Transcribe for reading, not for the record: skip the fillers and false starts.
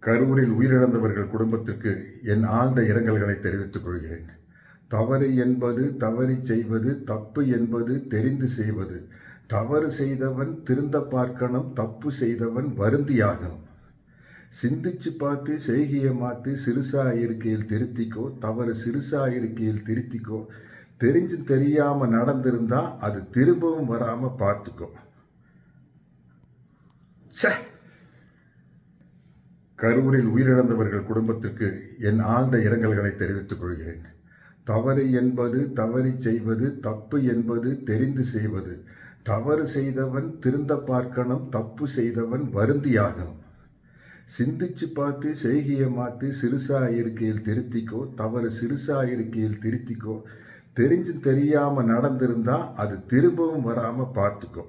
கரூரில் உயிரிழந்தவர்கள் குடும்பத்திற்கு என் ஆழ்ந்த இரங்கல்களை தெரிவித்துக் கொள்கிறேன். தவறு என்பது தவறி செய்வது, தப்பு என்பது தெரிந்து செய்வது. தவறு செய்தவன் திருந்த பார்க்கணும், தப்பு செய்தவன் வருந்தியாகணும். சிந்திச்சு பார்த்து செய்கையை மாற்றி சிறுசா இருக்கையில் திருத்திக்கோ, தவறு சிறுசா இருக்கையில் திருத்திக்கோ. தெரிஞ்சு தெரியாம நடந்திருந்தா அது திரும்பவும் வராம பார்த்துக்கோ. கரூரில் உயிரிழந்தவர்கள் குடும்பத்திற்கு என் ஆழ்ந்த இரங்கல்களை தெரிவித்துக் கொள்கிறேன். தவறு என்பது தவறி செய்வது, தப்பு என்பது தெரிந்து செய்வது. தவறு செய்தவன் திருந்த பார்க்கணும், தப்பு செய்தவன் வருந்தியாகணும். சிந்திச்சு பார்த்து செய்கையை மாற்றி சிறுசா இருக்கையில் திருத்திக்கோ, தவறு சிறுசா இருக்கையில் திருத்திக்கோ. தெரிஞ்சு தெரியாம நடந்திருந்தா அது திரும்பவும் வராம பார்த்துக்கோ.